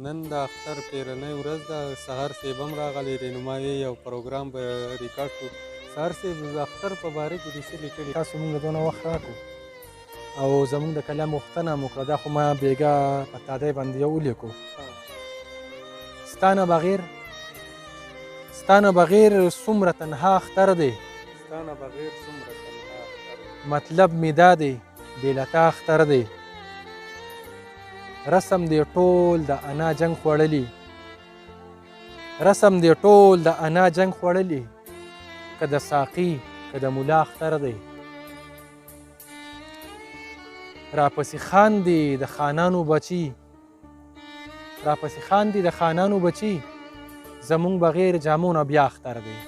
نن د اختر تېرنۍ ورځ ده. سهار صاحب هم راغلی دی، نو ما یو پروګرام به ریکارډ کړو. سهار صاحب د اختر په باره کې دې څه لیکلي؟ تاسو موږ له دونه وخت راکړو او زموږ د کلام غوښتنه مو وکړه. دا خو ما بېګا په تادی باندې یو ولیکو. ستا نه بغیر څومره تنها اختر دی، ستا نه بغیر څومره تنها اختر دی، مطلب مې دا دی بې له تا اختر دی. رسم دی ټول د انا جنګ خوړلی، رسم دی ټول د انا جنګ خوړلی، که د ساقي که د ملا اختر دی. راپسې خاندي د خانانو بچي، راپسې خاندي د خانانو بچي، زمونږ بغیر جامو نه بیا اختر دی.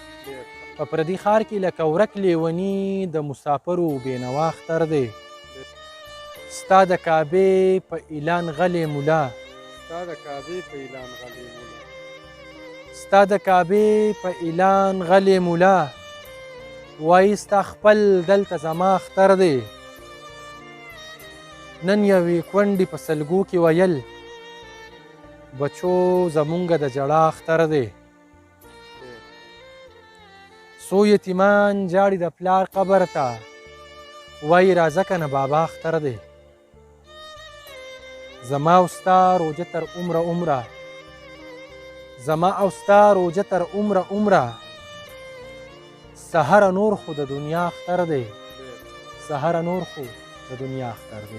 په پردي ښار کې لکه ورک لیوني د مسافرو بېنوا اختر دی. ستا د کعبې په اعلان غلې مولا، ستا د کعبې په اعلان غلې مولا، ستا د کعبې په اعلان غلې مولا، وایي ستا خپل دلته زما اختر دی. نن یوې کونډې په سلګو کې ویل بچو زمونږ د ژړا اختر دی. څو یتیمان جاړي د پلار قبر ته، وایي راځه که نه بابا اختر دی. زما او ستا روجه تر عمره عمره، زما او ستا روجه تر عمره عمره، سهره نور خو د دنیا اختر دی، سهره نور خو د دنیا اختر دی.